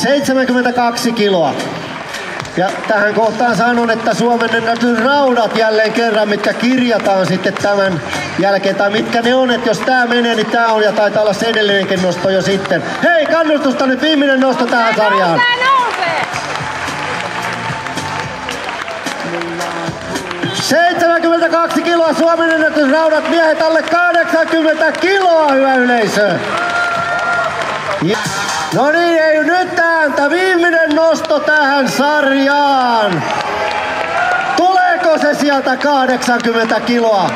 72 kiloa. Ja tähän kohtaan sanon, että Suomen ennätysraudat jälleen kerran, mitkä kirjataan sitten tämän jälkeen, tai mitkä ne on, että jos tää menee, niin tää on, ja taitaa olla se edellinenkin nosto jo sitten. Hei, kannustusta nyt, viimeinen nosto tähän sarjaan. 72 kiloa Suomen ennätysraudat, miehet alle 80 kiloa, hyvä yleisö. No niin, ei nyt ääntä, viimeinen nosto tähän sarjaan. Tuleeko se sieltä 80 kiloa?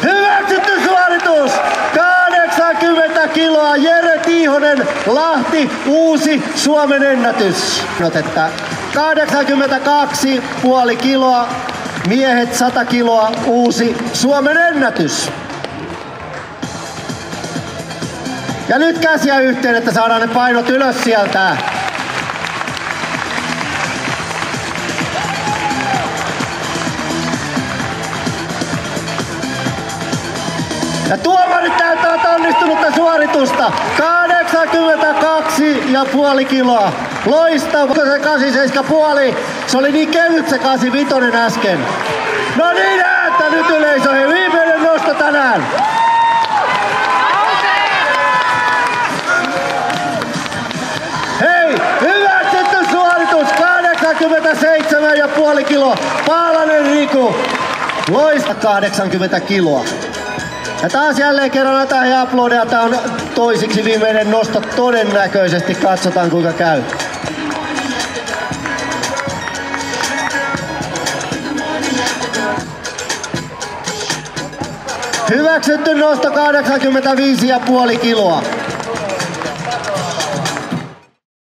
Hyväksytty suoritus! 80 kiloa, Jere Tiihonen, Lahti, uusi Suomen ennätys. Että 82,5 kiloa, miehet 100 kiloa, uusi Suomen ennätys. Ja nyt käsiä yhteen, että saadaan ne painot ylös sieltä. Ja tuomarit näyttävät onnistunutta suoritusta. 82,5 kiloa. Loistava. Se 87,5. Se oli niin kevyt se 85 äsken. No niin, ääntä nyt yleisö. Viimeinen nosto tänään. Hei, hyväksytty suoritus. 87,5 kiloa. Paalanen Riku. Loista 80 kiloa. Ja taas jälleen kerran näitä ja aplodeja. Tää on toisiksi viimeinen nosto todennäköisesti. Katsotaan kuinka käy. Hyväksytty nosto 85,5 kiloa.